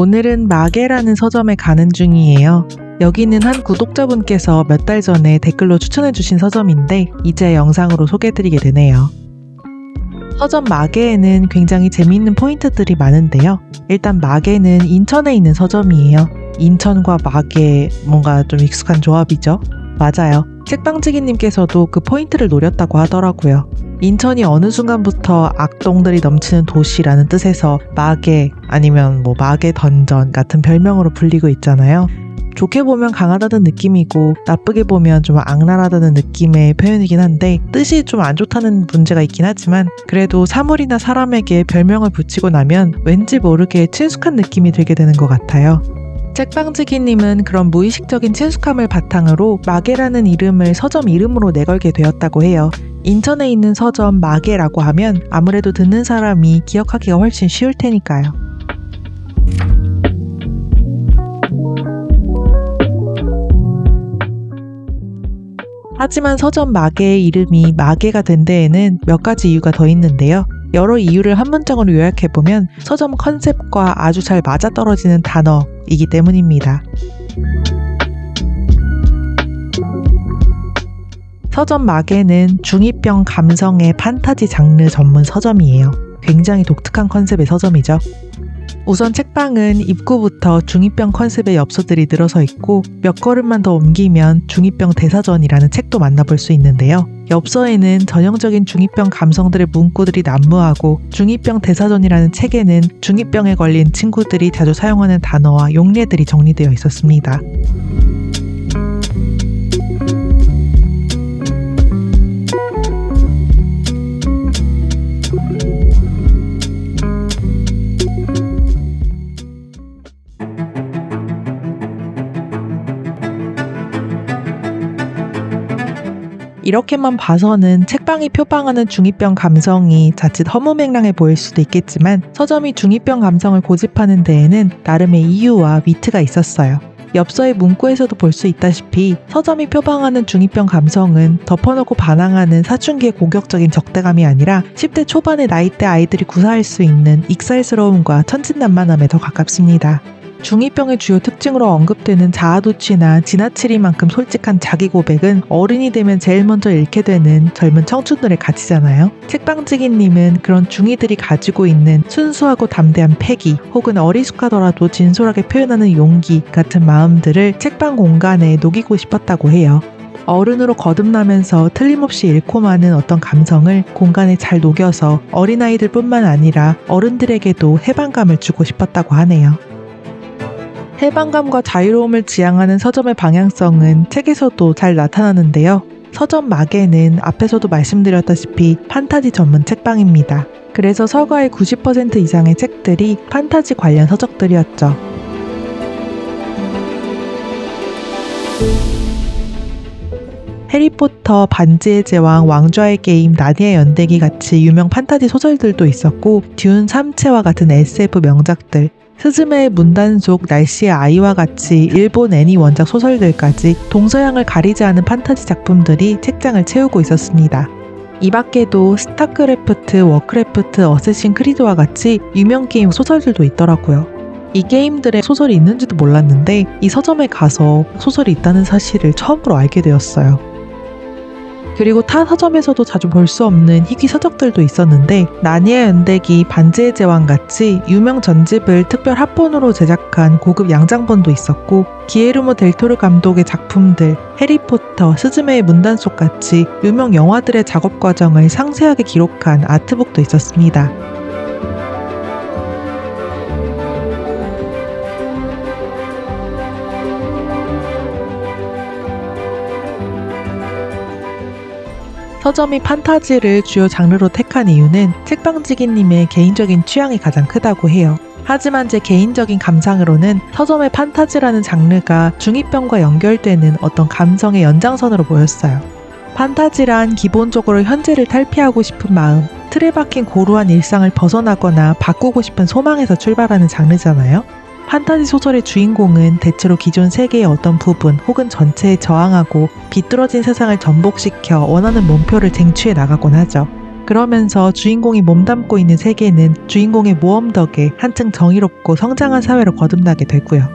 오늘은 마계라는 서점에 가는 중이에요. 여기는 한 구독자분께서 몇 달 전에 댓글로 추천해주신 서점인데 이제 영상으로 소개해드리게 되네요. 서점 마계에는 굉장히 재미있는 포인트들이 많은데요. 일단 마계는 인천에 있는 서점이에요. 인천과 마계, 뭔가 좀 익숙한 조합이죠? 맞아요. 책방지기님께서도 그 포인트를 노렸다고 하더라고요. 인천이 어느 순간부터 악동들이 넘치는 도시라는 뜻에서 마계 아니면 마계 던전 같은 별명으로 불리고 있잖아요. 좋게 보면 강하다는 느낌이고 나쁘게 보면 좀 악랄하다는 느낌의 표현이긴 한데 뜻이 좀 안 좋다는 문제가 있긴 하지만 그래도 사물이나 사람에게 별명을 붙이고 나면 왠지 모르게 친숙한 느낌이 들게 되는 것 같아요. 책방지기님은 그런 무의식적인 친숙함을 바탕으로 마계라는 이름을 서점 이름으로 내걸게 되었다고 해요. 인천에 있는 서점 마계라고 하면 아무래도 듣는 사람이 기억하기가 훨씬 쉬울 테니까요. 하지만 서점 마계의 이름이 마계가 된 데에는 몇 가지 이유가 더 있는데요. 여러 이유를 한 문장으로 요약해보면 서점 컨셉과 아주 잘 맞아떨어지는 단어이기 때문입니다. 서점 마계는 중2병 감성의 판타지 장르 전문 서점이에요. 굉장히 독특한 컨셉의 서점이죠. 우선 책방은 입구부터 중2병 컨셉의 엽서들이 늘어서 있고 몇 걸음만 더 옮기면 중2병 대사전이라는 책도 만나볼 수 있는데요. 엽서에는 전형적인 중2병 감성들의 문구들이 난무하고 중2병 대사전이라는 책에는 중2병에 걸린 친구들이 자주 사용하는 단어와 용례들이 정리되어 있었습니다. 이렇게만 봐서는 책방이 표방하는 중2병 감성이 자칫 허무맹랑해 보일 수도 있겠지만 서점이 중2병 감성을 고집하는 데에는 나름의 이유와 위트가 있었어요. 엽서의 문구에서도 볼 수 있다시피 서점이 표방하는 중2병 감성은 덮어놓고 반항하는 사춘기의 공격적인 적대감이 아니라 10대 초반의 나이대 아이들이 구사할 수 있는 익살스러움과 천진난만함에 더 가깝습니다. 중2병의 주요 특징으로 언급되는 자아도취나 지나치리만큼 솔직한 자기 고백은 어른이 되면 제일 먼저 잃게 되는 젊은 청춘들의 가치잖아요. 책방지기님은 그런 중2들이 가지고 있는 순수하고 담대한 패기 혹은 어리숙하더라도 진솔하게 표현하는 용기 같은 마음들을 책방 공간에 녹이고 싶었다고 해요. 어른으로 거듭나면서 틀림없이 잃고 마는 어떤 감성을 공간에 잘 녹여서 어린아이들 뿐만 아니라 어른들에게도 해방감을 주고 싶었다고 하네요. 해방감과 자유로움을 지향하는 서점의 방향성은 책에서도 잘 나타나는데요. 서점 마계는 앞에서도 말씀드렸다시피 판타지 전문 책방입니다. 그래서 서가의 90% 이상의 책들이 판타지 관련 서적들이었죠. 해리포터, 반지의 제왕, 왕좌의 게임, 나니아 연대기 같이 유명 판타지 소설들도 있었고 듄 3체와 같은 SF 명작들, 스즈메의 문단속, 날씨의 아이와 같이 일본 애니 원작 소설들까지 동서양을 가리지 않은 판타지 작품들이 책장을 채우고 있었습니다. 이 밖에도 스타크래프트, 워크래프트, 어쌔신 크리드와 같이 유명 게임 소설들도 있더라고요. 이 게임들에 소설이 있는지도 몰랐는데 이 서점에 가서 소설이 있다는 사실을 처음으로 알게 되었어요. 그리고 타 서점에서도 자주 볼 수 없는 희귀 서적들도 있었는데 나니아 연대기, 반지의 제왕 같이 유명 전집을 특별 합본으로 제작한 고급 양장본도 있었고 기에르모 델토르 감독의 작품들, 해리포터, 스즈메의 문단속 같이 유명 영화들의 작업 과정을 상세하게 기록한 아트북도 있었습니다. 서점이 판타지를 주요 장르로 택한 이유는 책방지기님의 개인적인 취향이 가장 크다고 해요. 하지만 제 개인적인 감상으로는 서점의 판타지라는 장르가 중2병과 연결되는 어떤 감성의 연장선으로 보였어요. 판타지란 기본적으로 현재를 탈피하고 싶은 마음, 틀에 박힌 고루한 일상을 벗어나거나 바꾸고 싶은 소망에서 출발하는 장르잖아요. 판타지 소설의 주인공은 대체로 기존 세계의 어떤 부분 혹은 전체에 저항하고 비뚤어진 세상을 전복시켜 원하는 목표를 쟁취해 나가곤 하죠. 그러면서 주인공이 몸담고 있는 세계는 주인공의 모험 덕에 한층 정의롭고 성장한 사회로 거듭나게 되고요.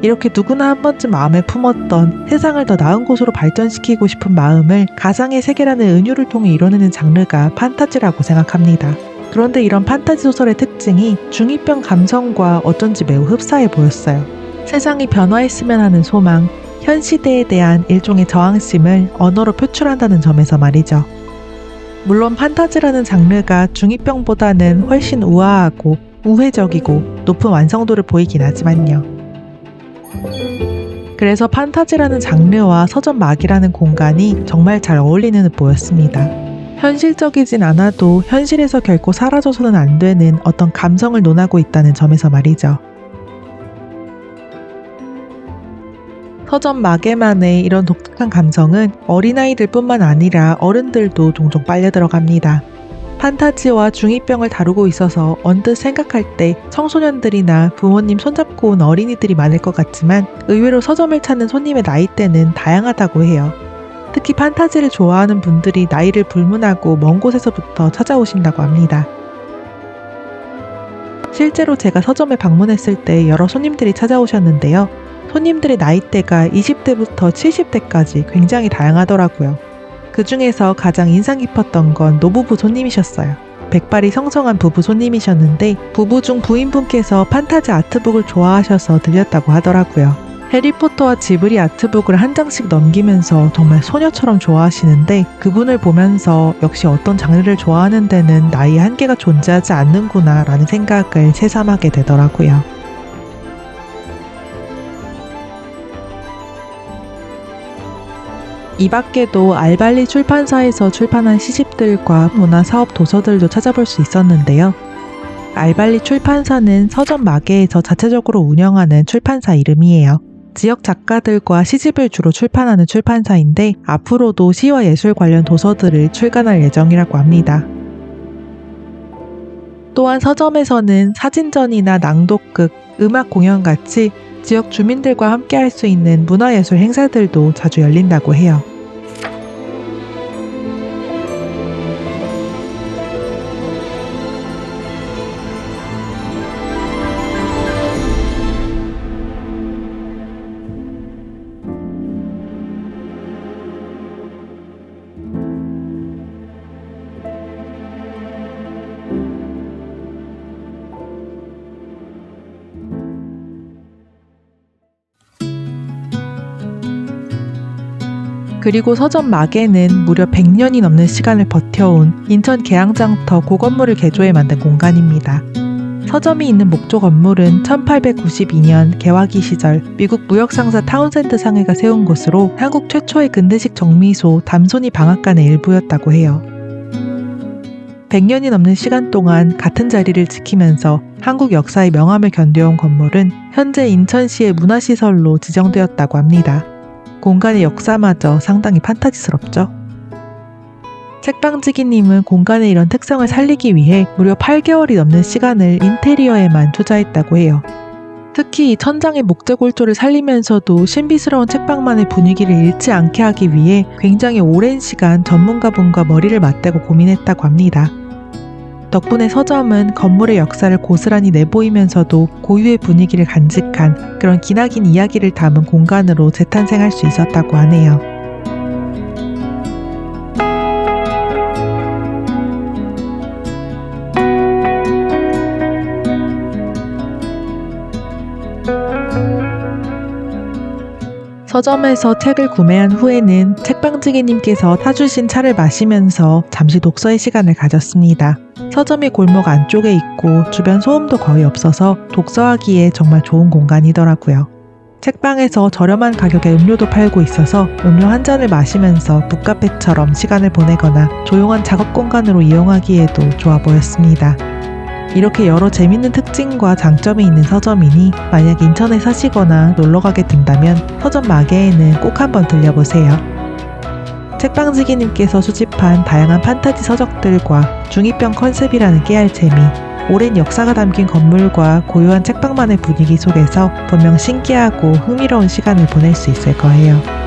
이렇게 누구나 한 번쯤 마음에 품었던 세상을 더 나은 곳으로 발전시키고 싶은 마음을 가상의 세계라는 은유를 통해 이뤄내는 장르가 판타지라고 생각합니다. 그런데 이런 판타지 소설의 특징이 중2병 감성과 어쩐지 매우 흡사해 보였어요. 세상이 변화했으면 하는 소망, 현 시대에 대한 일종의 저항심을 언어로 표출한다는 점에서 말이죠. 물론 판타지라는 장르가 중2병보다는 훨씬 우아하고 우회적이고 높은 완성도를 보이긴 하지만요. 그래서 판타지라는 장르와 서점 막이라는 공간이 정말 잘 어울리는 듯 보였습니다. 현실적이진 않아도 현실에서 결코 사라져서는 안 되는 어떤 감성을 논하고 있다는 점에서 말이죠. 서점 마개만의 이런 독특한 감성은 어린아이들 뿐만 아니라 어른들도 종종 빨려 들어갑니다. 판타지와 중2병을 다루고 있어서 언뜻 생각할 때 청소년들이나 부모님 손잡고 온 어린이들이 많을 것 같지만 의외로 서점을 찾는 손님의 나이대는 다양하다고 해요. 특히 판타지를 좋아하는 분들이 나이를 불문하고 먼 곳에서부터 찾아오신다고 합니다. 실제로 제가 서점에 방문했을 때 여러 손님들이 찾아오셨는데요. 손님들의 나이대가 20대부터 70대까지 굉장히 다양하더라고요. 그 중에서 가장 인상 깊었던 건 노부부 손님이셨어요. 백발이 성성한 부부 손님이셨는데 부부 중 부인분께서 판타지 아트북을 좋아하셔서 들렸다고 하더라고요. 해리포터와 지브리 아트북을 한 장씩 넘기면서 정말 소녀처럼 좋아하시는데 그분을 보면서 역시 어떤 장르를 좋아하는 데는 나이의 한계가 존재하지 않는구나 라는 생각을 새삼하게 되더라고요. 이 밖에도 알발리 출판사에서 출판한 시집들과 문화사업 도서들도 찾아볼 수 있었는데요. 알발리 출판사는 서점 마개에서 자체적으로 운영하는 출판사 이름이에요. 지역 작가들과 시집을 주로 출판하는 출판사인데 앞으로도 시와 예술 관련 도서들을 출간할 예정이라고 합니다. 또한 서점에서는 사진전이나 낭독극, 음악 공연같이 지역 주민들과 함께 할 수 있는 문화예술 행사들도 자주 열린다고 해요. 그리고 서점 마개는 무려 100년이 넘는 시간을 버텨온 인천 계양장터 고건물을 개조해 만든 공간입니다. 서점이 있는 목조 건물은 1892년 개화기 시절 미국 무역상사 타운센드 상회가 세운 곳으로 한국 최초의 근대식 정미소 담손이 방앗간의 일부였다고 해요. 100년이 넘는 시간 동안 같은 자리를 지키면서 한국 역사의 명암을 견뎌온 건물은 현재 인천시의 문화시설로 지정되었다고 합니다. 공간의 역사마저 상당히 판타지스럽죠. 책방지기님은 공간의 이런 특성을 살리기 위해 무려 8개월이 넘는 시간을 인테리어에만 투자했다고 해요. 특히 이 천장의 목재골조를 살리면서도 신비스러운 책방만의 분위기를 잃지 않게 하기 위해 굉장히 오랜 시간 전문가분과 머리를 맞대고 고민했다고 합니다. 덕분에 서점은 건물의 역사를 고스란히 내보이면서도 고유의 분위기를 간직한 그런 기나긴 이야기를 담은 공간으로 재탄생할 수 있었다고 하네요. 서점에서 책을 구매한 후에는 책방지기님께서 타주신 차를 마시면서 잠시 독서의 시간을 가졌습니다. 서점이 골목 안쪽에 있고 주변 소음도 거의 없어서 독서하기에 정말 좋은 공간이더라고요. 책방에서 저렴한 가격에 음료도 팔고 있어서 음료 한 잔을 마시면서 북카페처럼 시간을 보내거나 조용한 작업 공간으로 이용하기에도 좋아 보였습니다. 이렇게 여러 재밌는 특징과 장점이 있는 서점이니 만약 인천에 사시거나 놀러가게 된다면 서점 마개에는 꼭 한번 들려보세요. 책방지기님께서 수집한 다양한 판타지 서적들과 중2병 컨셉이라는 깨알 재미, 오랜 역사가 담긴 건물과 고요한 책방만의 분위기 속에서 분명 신기하고 흥미로운 시간을 보낼 수 있을 거예요.